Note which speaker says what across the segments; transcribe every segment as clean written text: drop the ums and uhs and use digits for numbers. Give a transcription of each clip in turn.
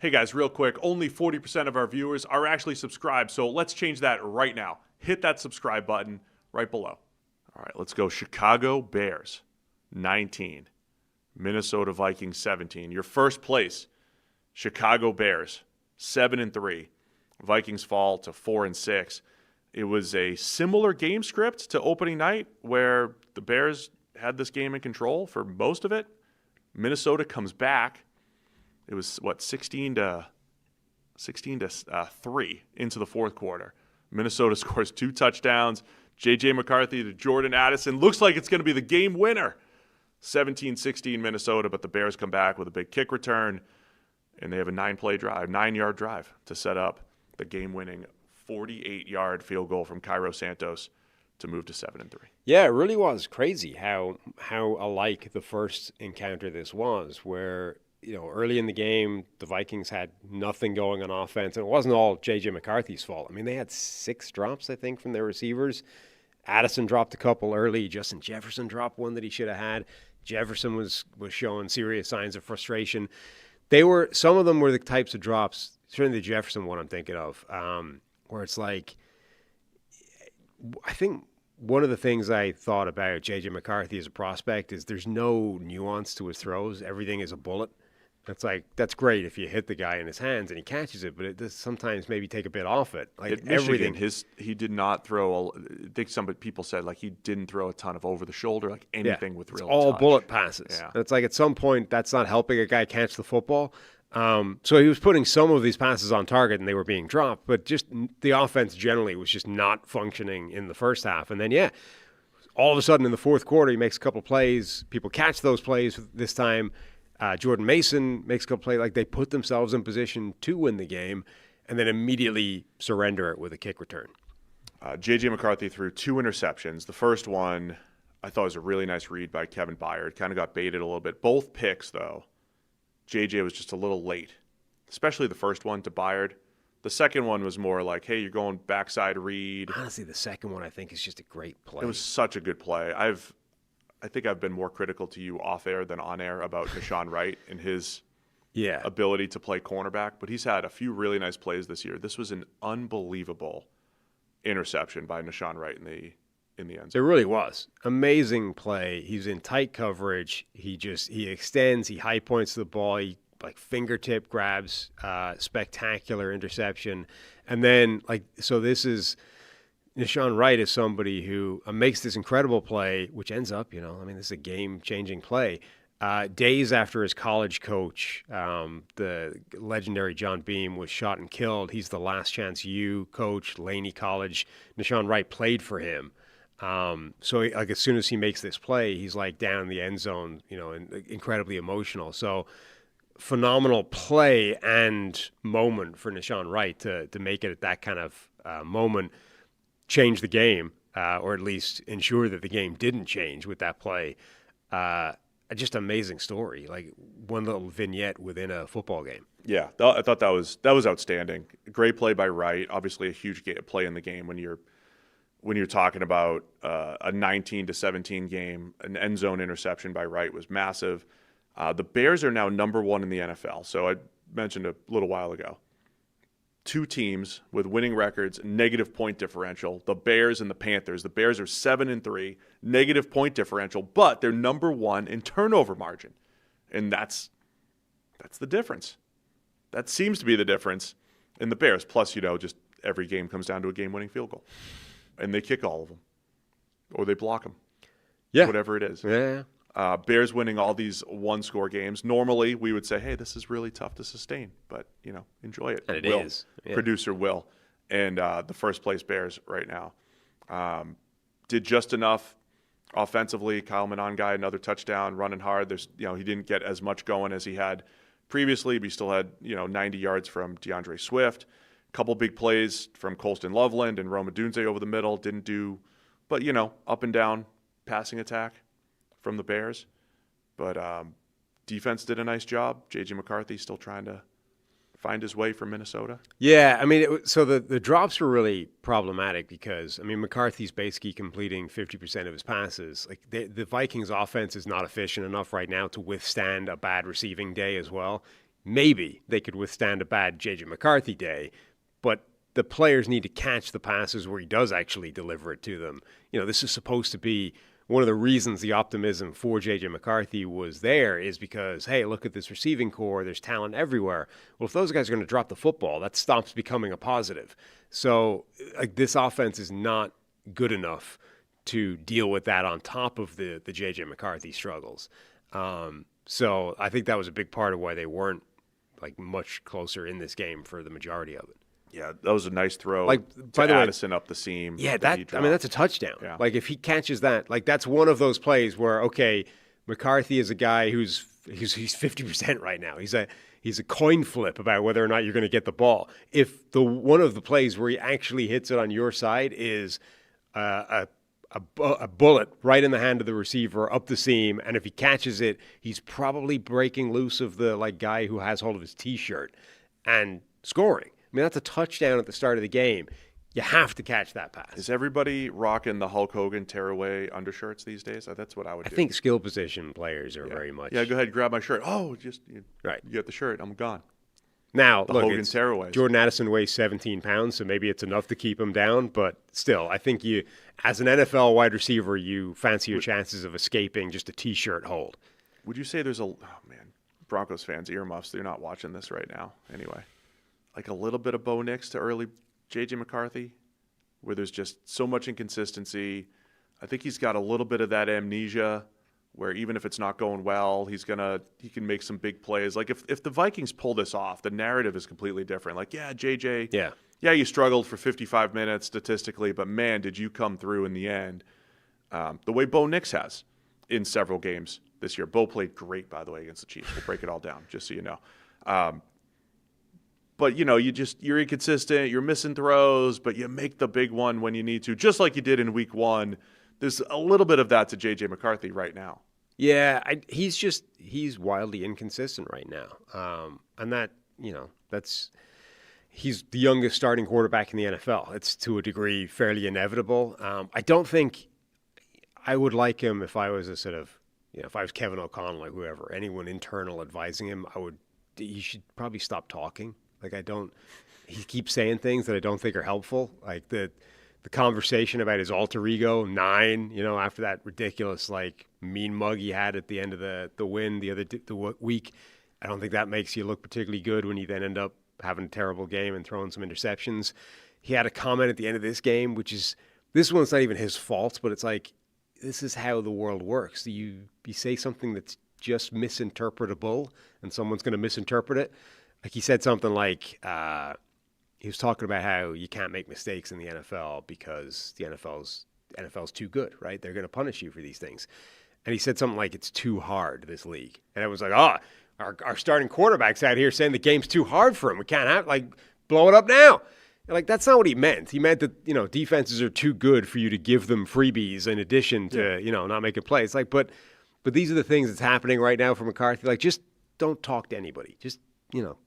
Speaker 1: Hey guys, real quick, only 40% of our viewers are actually subscribed, so let's change that right now. Hit that subscribe button right below. All right, let's go. Chicago Bears, 19. Minnesota Vikings, 17. Your first place, Chicago Bears, 7-3. Vikings fall to 4-6. It was a similar game script to opening night where the Bears had this game in control for most of it. Minnesota comes back. It was 16 to 3 into the fourth quarter. Minnesota scores 2 touchdowns. J.J. McCarthy to Jordan Addison. Looks like it's going to be the game winner. 17-16 Minnesota, but the Bears come back with a big kick return, and they have a 9-yard drive to set up the game-winning 48-yard field goal from Cairo Santos to move to 7-3.
Speaker 2: Yeah, it really was crazy how alike the first encounter this was, where early in the game, the Vikings had nothing going on offense, and it wasn't all J.J. McCarthy's fault. I mean, they had 6 drops, I think, from their receivers. Addison dropped a couple early. Justin Jefferson dropped one that he should have had. Jefferson was showing serious signs of frustration. Some of them were the types of drops, certainly the Jefferson one I'm thinking of, where it's like, I think one of the things I thought about J.J. McCarthy as a prospect is there's no nuance to his throws. Everything is a bullet. That's great if you hit the guy in his hands and he catches it, but it does sometimes maybe take a bit off it. Like
Speaker 1: at Michigan, he did not throw. I think some people said he didn't throw a ton of over the shoulder, anything with real.
Speaker 2: It's all
Speaker 1: touch.
Speaker 2: Bullet passes.
Speaker 1: Yeah.
Speaker 2: And it's at some point that's not helping a guy catch the football. So he was putting some of these passes on target and they were being dropped, but just the offense generally was just not functioning in the first half. And then all of a sudden in the fourth quarter he makes a couple plays. People catch those plays this time. Jordan Mason makes a couple plays. They put themselves in position to win the game and then immediately surrender it with a kick return.
Speaker 1: J.J. McCarthy threw 2 interceptions. The first one I thought was a really nice read by Kevin Byard. Kind of got baited a little bit. Both picks, though, J.J. was just a little late, especially the first one to Byard. The second one was more like, hey, you're going backside read.
Speaker 2: Honestly, the second one I think is just a great play.
Speaker 1: It was such a good play. I think I've been more critical to you off air than on air about Nahshon Wright and his ability to play cornerback, but he's had a few really nice plays this year. This was an unbelievable interception by Nahshon Wright in the end zone.
Speaker 2: It really was. Amazing play. He's in tight coverage. He extends, he high points the ball, he fingertip grabs, spectacular interception. And then this is Nahshon Wright is somebody who makes this incredible play, which ends up, this is a game-changing play. Days after his college coach, the legendary John Beam, was shot and killed, he's the last chance U coach, Laney College. Nahshon Wright played for him. So as soon as he makes this play, he's down in the end zone, and incredibly emotional. So phenomenal play and moment for Nahshon Wright to make it at that kind of moment. Change the game, or at least ensure that the game didn't change with that play. Just amazing story, one little vignette within a football game.
Speaker 1: Yeah, I thought that was outstanding. Great play by Wright. Obviously, a huge play in the game when you're talking about a 19-17 game. An end zone interception by Wright was massive. The Bears are now number 1 in the NFL. So I mentioned a little while ago. 2 teams with winning records, negative point differential, the Bears and the Panthers. The Bears are 7-3, negative point differential, but they're number 1 in turnover margin. And that's the difference. That seems to be the difference in the Bears. Plus, just every game comes down to a game-winning field goal. And they kick all of them. Or they block them.
Speaker 2: Yeah.
Speaker 1: Whatever it is.
Speaker 2: Yeah.
Speaker 1: Bears winning all these one-score games. Normally, we would say, hey, this is really tough to sustain. But, enjoy it.
Speaker 2: And it is.
Speaker 1: Yeah. Producer Will. And the first-place Bears right now. Did just enough offensively. Kyle Monangai, another touchdown, running hard. He didn't get as much going as he had previously, but he still had, 90 yards from DeAndre Swift. Couple big plays from Colston Loveland and Roma Dunze over the middle. Didn't do, but, up and down passing attack from the Bears. But defense did a nice job. J.J. McCarthy still trying to find his way from Minnesota.
Speaker 2: Yeah, so the drops were really problematic because, McCarthy's basically completing 50% of his passes. The Vikings offense is not efficient enough right now to withstand a bad receiving day as well. maybe they could withstand a bad J.J. McCarthy day, but the players need to catch the passes where he does actually deliver it to them. This is supposed to be one of the reasons the optimism for J.J. McCarthy was there is because, hey, look at this receiving core. There's talent everywhere. Well, if those guys are going to drop the football, that stops becoming a positive. So this offense is not good enough to deal with that on top of the J.J. McCarthy struggles. So I think that was a big part of why they weren't much closer in this game for the majority of it.
Speaker 1: Yeah, that was a nice throw.
Speaker 2: By the way,
Speaker 1: Addison up the seam.
Speaker 2: Yeah, that's a touchdown.
Speaker 1: Yeah.
Speaker 2: If he catches that, that's one of those plays where McCarthy is a guy he's 50% right now. He's a coin flip about whether or not you're going to get the ball. If one of the plays where he actually hits it on your side is a bullet right in the hand of the receiver up the seam, and if he catches it, he's probably breaking loose of the guy who has hold of his T-shirt and scoring. That's a touchdown at the start of the game. You have to catch that pass.
Speaker 1: Is everybody rocking the Hulk Hogan tearaway undershirts these days? That's what I would do.
Speaker 2: I think skill position players are very much.
Speaker 1: Yeah, go ahead, grab my shirt. Oh,
Speaker 2: right.
Speaker 1: You get the shirt. I'm gone.
Speaker 2: Now,
Speaker 1: the
Speaker 2: look,
Speaker 1: Hogan tearaways.
Speaker 2: Jordan Addison weighs 17 pounds, so maybe it's enough to keep him down. But still, I think as an NFL wide receiver, you fancy your chances of escaping just a T-shirt hold.
Speaker 1: Would you say there's Broncos fans, earmuffs, they're not watching this right now anyway. A little bit of Bo Nix to early J.J. McCarthy, where there's just so much inconsistency. I think he's got a little bit of that amnesia where even if it's not going well, he can make some big plays. If the Vikings pull this off, the narrative is completely different. JJ, you struggled for 55 minutes statistically, but man, did you come through in the end. The way Bo Nix has in several games this year. Bo played great, by the way, against the Chiefs. We'll break it all down, just so you know. But, you're inconsistent, you're missing throws, but you make the big one when you need to, just like you did in week one. There's a little bit of that to J.J. McCarthy right now.
Speaker 2: Yeah, he's wildly inconsistent right now. And that, he's the youngest starting quarterback in the NFL. It's to a degree fairly inevitable. I don't think I would like him if I was if I was Kevin O'Connell or whoever, anyone internal advising him, he should probably stop talking. He keeps saying things that I don't think are helpful. The conversation about his alter ego, 9, after that ridiculous, mean mug he had at the end of the win the week. I don't think that makes you look particularly good when you then end up having a terrible game and throwing some interceptions. He had a comment at the end of this game, this one's not even his fault, but it's this is how the world works. You say something that's just misinterpretable and someone's going to misinterpret it. He said something he was talking about how you can't make mistakes in the NFL because the NFL's too good, right? They're going to punish you for these things. And he said something it's too hard, this league. And I was our starting quarterback's out here saying the game's too hard for him. We can't have, blow it up now. And that's not what he meant. He meant that, defenses are too good for you to give them freebies in addition to, not making plays. But these are the things that's happening right now for McCarthy. Just don't talk to anybody. Just,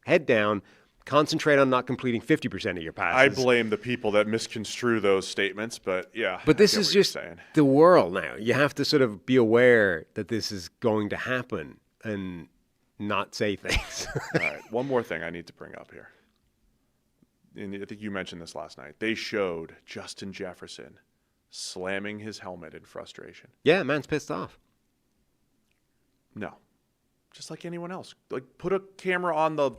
Speaker 2: head down, concentrate on not completing 50% of your passes.
Speaker 1: I blame the people that misconstrue those statements, but yeah.
Speaker 2: But this is just the world now. You have to sort of be aware that this is going to happen and not say things.
Speaker 1: All right, one more thing I need to bring up here. And I think you mentioned this last night. They showed Justin Jefferson slamming his helmet in frustration.
Speaker 2: Yeah, man's pissed off.
Speaker 1: No. Just like anyone else. Put a camera on the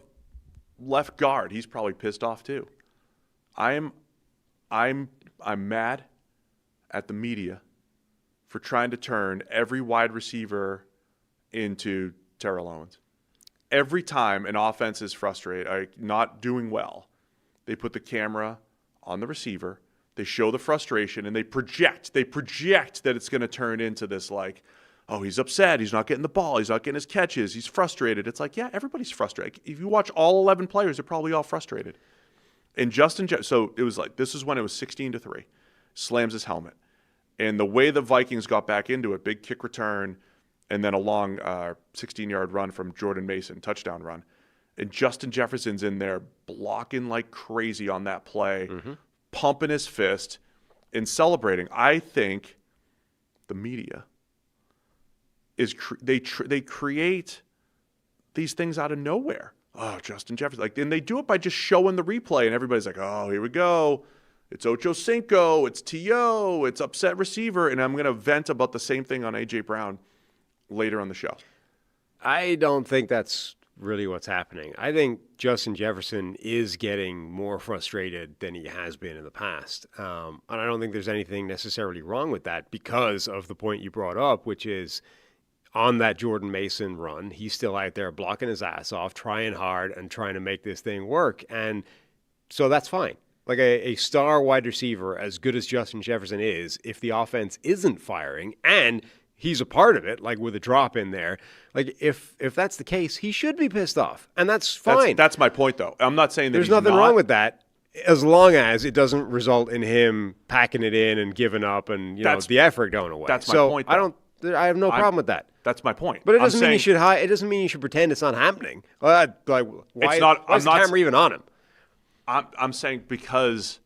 Speaker 1: left guard. He's probably pissed off too. I'm mad at the media for trying to turn every wide receiver into Terrell Owens. Every time an offense is frustrated, not doing well, they put the camera on the receiver, they show the frustration, and they project that it's going to turn into this oh, he's upset. He's not getting the ball. He's not getting his catches. He's frustrated. It's yeah, everybody's frustrated. If you watch all 11 players, they're probably all frustrated. And so it was this is when it was 16-3. Slams his helmet. And the way the Vikings got back into it, big kick return, and then a long 16-yard run from Jordan Mason, touchdown run. And Justin Jefferson's in there blocking like crazy on that play, pumping his fist and celebrating. I think the media is they create these things out of nowhere. oh, Justin Jefferson. Like, and they do it by just showing the replay, and everybody's like, oh, here we go. It's Ocho Cinco. It's T.O. It's upset receiver. And I'm going to vent about the same thing on A.J. Brown later on the show. I
Speaker 2: don't think that's really what's happening. I think Justin Jefferson is getting more frustrated than he has been in the past. And I don't think there's anything necessarily wrong with that because of the point you brought up, which is on that Jordan Mason run, he's still out there blocking his ass off, trying hard and trying to make this thing work. And so that's fine. Like a star wide receiver, as good as Justin Jefferson is, if the offense isn't firing and he's a part of it, like with a drop in there. Like if that's the case, he should be pissed off, and that's fine.
Speaker 1: That's my point, though. I'm not saying that
Speaker 2: there's nothing wrong with that, as long as it doesn't result in him packing it in and giving up, and the effort going away.
Speaker 1: That's my point. Though.
Speaker 2: I have no problem with that.
Speaker 1: That's my point.
Speaker 2: But it doesn't mean you should hide. It doesn't mean you should pretend it's not happening. Why is the camera even on him?
Speaker 1: I'm saying because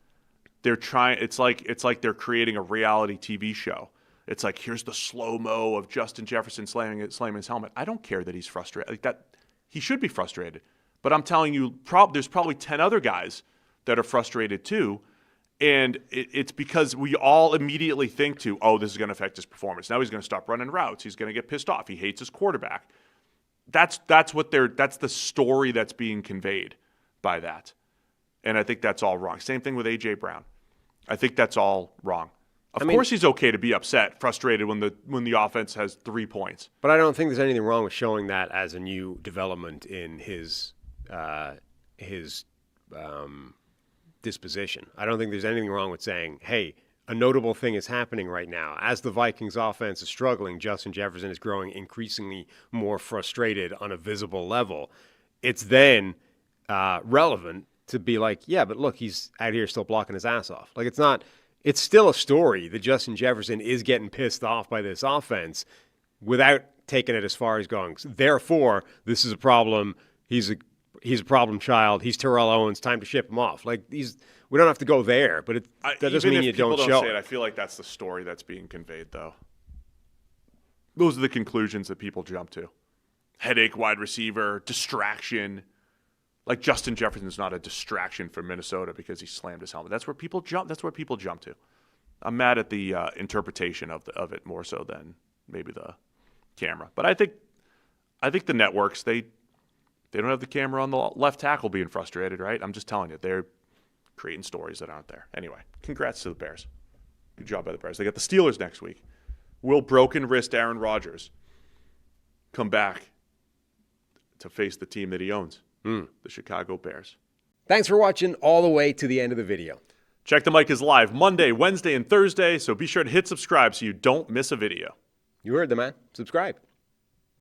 Speaker 1: they're trying. It's like they're creating a reality TV show. It's like, here's the slow-mo of Justin Jefferson slamming his helmet. I don't care that he's frustrated. Like that, he should be frustrated. But I'm telling you, there's probably 10 other guys that are frustrated too. And it's because we all immediately think this is going to affect his performance. Now he's going to stop running routes. He's going to get pissed off. He hates his quarterback. That's the story that's being conveyed by that. And I think that's all wrong. Same thing with A.J. Brown. I think that's all wrong. Of course he's okay to be upset, frustrated when the offense has 3 points.
Speaker 2: But I don't think there's anything wrong with showing that as a new development in his disposition. I don't think there's anything wrong with saying, hey, a notable thing is happening right now. As the Vikings offense is struggling, Justin Jefferson is growing increasingly more frustrated on a visible level. It's then relevant to be like, yeah, but look, he's out here still blocking his ass off. Like it's still a story that Justin Jefferson is getting pissed off by this offense without taking it as far as going, therefore, this is a problem. He's a problem child. He's Terrell Owens. Time to ship him off. Like we don't have to go there, but that doesn't mean you don't show it.
Speaker 1: I feel like that's the story that's being conveyed, though. Those are the conclusions that people jump to. Headache wide receiver, distraction. Like Justin Jefferson's not a distraction for Minnesota because he slammed his helmet. That's where people jump. That's where people jump to. I'm mad at the interpretation of it more so than maybe the camera. But I think the networks they don't have the camera on the left tackle being frustrated, right? I'm just telling you, they're creating stories that aren't there. Anyway, congrats to the Bears. Good job by the Bears. They got the Steelers next week. Will broken wrist Aaron Rodgers come back to face the team that he owns? The Chicago Bears.
Speaker 2: Thanks for watching all the way to the end of the video.
Speaker 1: Check the Mic is live Monday, Wednesday, and Thursday, so be sure to hit subscribe so you don't miss a video.
Speaker 2: You heard the man. Subscribe.